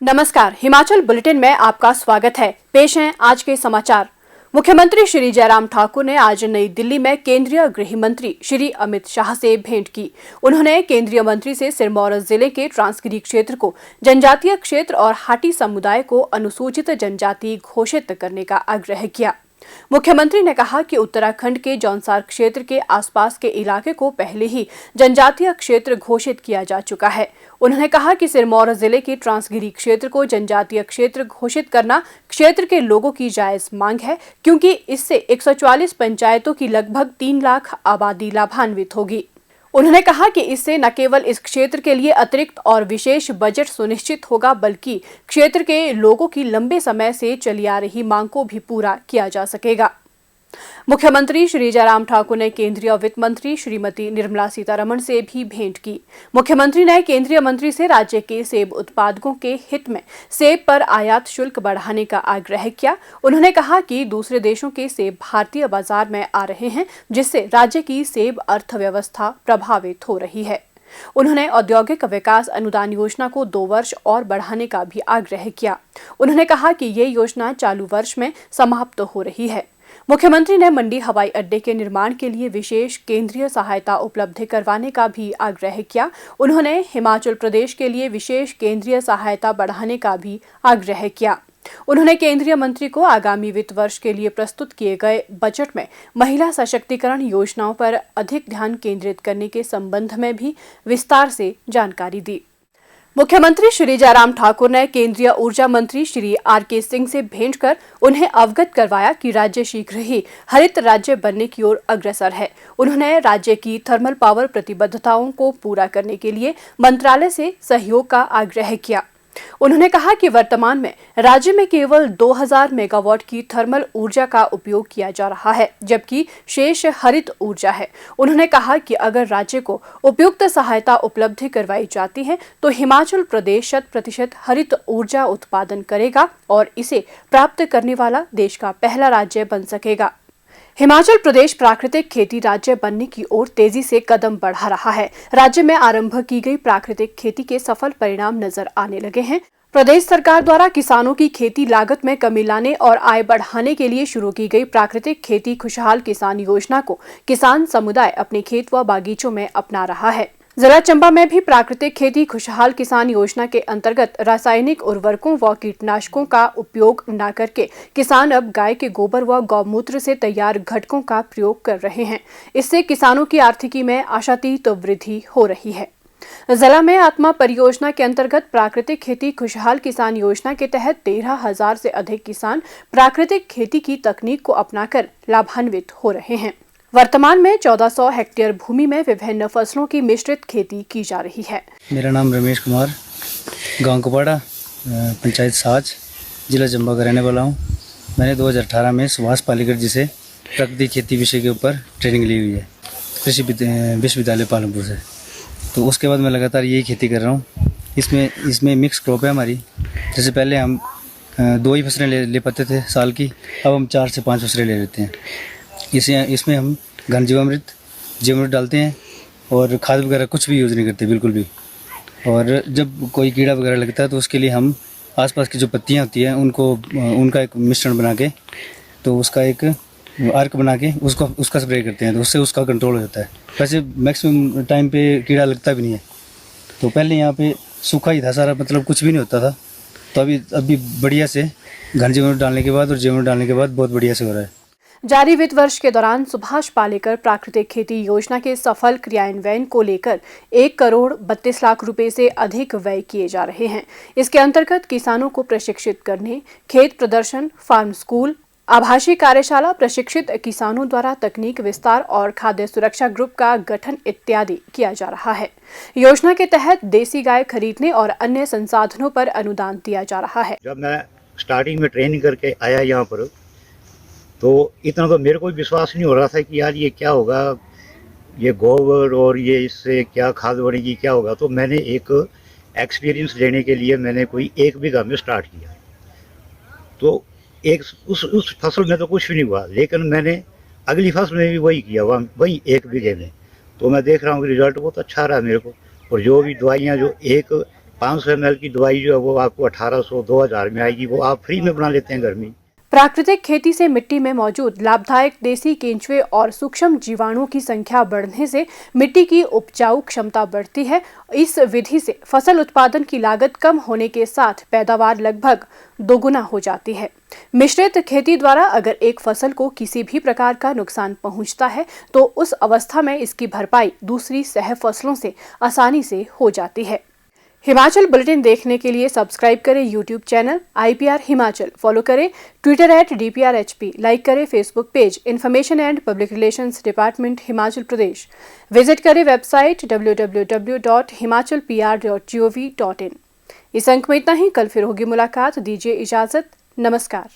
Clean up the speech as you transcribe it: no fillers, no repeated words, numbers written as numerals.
नमस्कार, हिमाचल बुलेटिन में आपका स्वागत है। पेश हैं आज के समाचार। मुख्यमंत्री श्री जयराम ठाकुर ने आज नई दिल्ली में केंद्रीय गृह मंत्री श्री अमित शाह से भेंट की। उन्होंने केंद्रीय मंत्री से सिरमौर जिले के ट्रांसगिरी क्षेत्र को जनजातीय क्षेत्र और हाटी समुदाय को अनुसूचित जनजाति घोषित करने का आग्रह किया। मुख्यमंत्री ने कहा कि उत्तराखंड के जौनसार क्षेत्र के आसपास के इलाके को पहले ही जनजातीय क्षेत्र घोषित किया जा चुका है। उन्होंने कहा कि सिरमौर जिले के ट्रांसगिरी क्षेत्र को जनजातीय क्षेत्र घोषित करना क्षेत्र के लोगों की जायज मांग है, क्योंकि इससे 144 पंचायतों की लगभग 3 लाख आबादी लाभान्वित होगी। उन्होंने कहा कि इससे न केवल इस क्षेत्र के लिए अतिरिक्त और विशेष बजट सुनिश्चित होगा, बल्कि क्षेत्र के लोगों की लंबे समय से चली आ रही मांग को भी पूरा किया जा सकेगा। मुख्यमंत्री श्री जयराम ठाकुर ने केंद्रीय वित्त मंत्री श्रीमती निर्मला सीतारमण से भी भेंट की। मुख्यमंत्री ने केंद्रीय मंत्री से राज्य के सेब उत्पादकों के हित में सेब पर आयात शुल्क बढ़ाने का आग्रह किया। उन्होंने कहा कि दूसरे देशों के सेब भारतीय बाजार में आ रहे हैं, जिससे राज्य की सेब अर्थव्यवस्था प्रभावित हो रही है। उन्होंने औद्योगिक विकास अनुदान योजना को 2 वर्ष और बढ़ाने का भी आग्रह किया। उन्होंने कहा कि ये योजना चालू वर्ष में समाप्त हो रही है। मुख्यमंत्री ने मंडी हवाई अड्डे के निर्माण के लिए विशेष केंद्रीय सहायता उपलब्ध करवाने का भी आग्रह किया। उन्होंने हिमाचल प्रदेश के लिए विशेष केंद्रीय सहायता बढ़ाने का भी आग्रह किया। उन्होंने केंद्रीय मंत्री को आगामी वित्त वर्ष के लिए प्रस्तुत किए गए बजट में महिला सशक्तिकरण योजनाओं पर अधिक ध्यान केंद्रित करने के संबंध में भी विस्तार से जानकारी दी। मुख्यमंत्री श्री जयराम ठाकुर ने केंद्रीय ऊर्जा मंत्री श्री आर.के. सिंह से भेंट कर उन्हें अवगत करवाया कि राज्य शीघ्र ही हरित राज्य बनने की ओर अग्रसर है। उन्होंने राज्य की थर्मल पावर प्रतिबद्धताओं को पूरा करने के लिए मंत्रालय से सहयोग का आग्रह किया। उन्होंने कहा कि वर्तमान में राज्य में केवल 2000 मेगावाट की थर्मल ऊर्जा का उपयोग किया जा रहा है, जबकि शेष हरित ऊर्जा है। उन्होंने कहा कि अगर राज्य को उपयुक्त सहायता उपलब्ध करवाई जाती है तो हिमाचल प्रदेश 100% हरित ऊर्जा उत्पादन करेगा और इसे प्राप्त करने वाला देश का पहला राज्य बन सकेगा। हिमाचल प्रदेश प्राकृतिक खेती राज्य बनने की ओर तेजी से कदम बढ़ा रहा है। राज्य में आरंभ की गई प्राकृतिक खेती के सफल परिणाम नजर आने लगे हैं। प्रदेश सरकार द्वारा किसानों की खेती लागत में कमी लाने और आय बढ़ाने के लिए शुरू की गई प्राकृतिक खेती खुशहाल किसान योजना को किसान समुदाय अपने खेत व बागीचों में अपना रहा है। जिला चंबा में भी प्राकृतिक खेती खुशहाल किसान योजना के अंतर्गत रासायनिक उर्वरकों व कीटनाशकों का उपयोग न करके किसान अब गाय के गोबर व गौमूत्र से तैयार घटकों का प्रयोग कर रहे हैं। इससे किसानों की आर्थिकी में आशातीत वृद्धि हो रही है। जिला में आत्मा परियोजना के अंतर्गत प्राकृतिक खेती खुशहाल किसान योजना के तहत 13,000 से अधिक किसान प्राकृतिक खेती की तकनीक को अपनाकर लाभान्वित हो रहे हैं। वर्तमान में 1400 हेक्टेयर भूमि में विभिन्न फसलों की मिश्रित खेती की जा रही है। मेरा नाम रमेश कुमार, गांव कपाड़ा, पंचायत साज, जिला चंबा का रहने वाला हूं। मैंने 2018 में सुभाष पालेकर जी से प्राकृतिक खेती विषय के ऊपर ट्रेनिंग ली हुई है कृषि विश्वविद्यालय पालमपुर से। तो उसके बाद मैं लगातार यही खेती कर रहा हूँ। इसमें मिक्स क्रॉप है हमारी। जैसे पहले हम 2 ही फसलें ले पाते थे साल की, अब हम 4 से 5 फसलें ले लेते हैं। इसमें हम घन जीवामृत डालते हैं और खाद वगैरह कुछ भी यूज़ नहीं करते बिल्कुल भी। और जब कोई कीड़ा वगैरह लगता है तो उसके लिए हम आसपास की जो पत्तियां होती हैं उनका एक मिश्रण बना के, तो उसका एक आर्क बना के उसका स्प्रे करते हैं, तो उससे उसका कंट्रोल हो जाता है। वैसे मैक्सिमम टाइम पे कीड़ा लगता भी नहीं है। तो पहले यहाँ पे सूखा ही था सारा, मतलब कुछ भी नहीं होता था। तो अभी बढ़िया से घन जीवामृत डालने के बाद और जीवामृत डालने के बाद बहुत बढ़िया से हो रहा है। जारी वित्त वर्ष के दौरान सुभाष पालेकर प्राकृतिक खेती योजना के सफल क्रियान्वयन को लेकर 1 करोड़ 32 लाख रुपए से अधिक व्यय किए जा रहे हैं। इसके अंतर्गत किसानों को प्रशिक्षित करने, खेत प्रदर्शन, फार्म स्कूल, आभासी कार्यशाला, प्रशिक्षित किसानों द्वारा तकनीक विस्तार और खाद्य सुरक्षा ग्रुप का गठन इत्यादि किया जा रहा है। योजना के तहत देसी गाय खरीदने और अन्य संसाधनों पर अनुदान दिया जा रहा है। जब मैं स्टार्टिंग में ट्रेनिंग करके आया यहाँ पर, तो इतना तो मेरे को विश्वास नहीं हो रहा था कि यार ये क्या होगा, ये गोबर और ये इससे क्या खाद बनेगी, क्या होगा। तो मैंने एक एक्सपीरियंस लेने के लिए मैंने कोई 1 बीघा में स्टार्ट किया। तो उस फसल में तो कुछ भी नहीं हुआ, लेकिन मैंने अगली फसल में भी वही किया, वही 1 बीघे में। तो मैं देख रहा हूँ कि रिजल्ट बहुत अच्छा रहा मेरे को। और जो भी दवाइयाँ जो 1 500 ml की दवाई जो है वो आपको 1800 2000 में आएगी, वो आप फ्री में बना लेते हैं घर में। प्राकृतिक खेती से मिट्टी में मौजूद लाभदायक देसी केंचुए और सूक्ष्म जीवाणुओं की संख्या बढ़ने से मिट्टी की उपजाऊ क्षमता बढ़ती है। इस विधि से फसल उत्पादन की लागत कम होने के साथ पैदावार लगभग दोगुना हो जाती है। मिश्रित खेती द्वारा अगर एक फसल को किसी भी प्रकार का नुकसान पहुंचता है तो उस अवस्था में इसकी भरपाई दूसरी सह फसलों से आसानी से हो जाती है। हिमाचल बुलेटिन देखने के लिए सब्सक्राइब करें YouTube channel IPR Himachal, follow करें ट्विटर @DPRHP, लाइक करें Facebook page information and public relations department Himachal Pradesh, visit करें वेबसाइट www.himachalpr.gov.in। इस अंक में इतना ही, कल फिर होगी मुलाकात, दीजिए इजाजत, नमस्कार।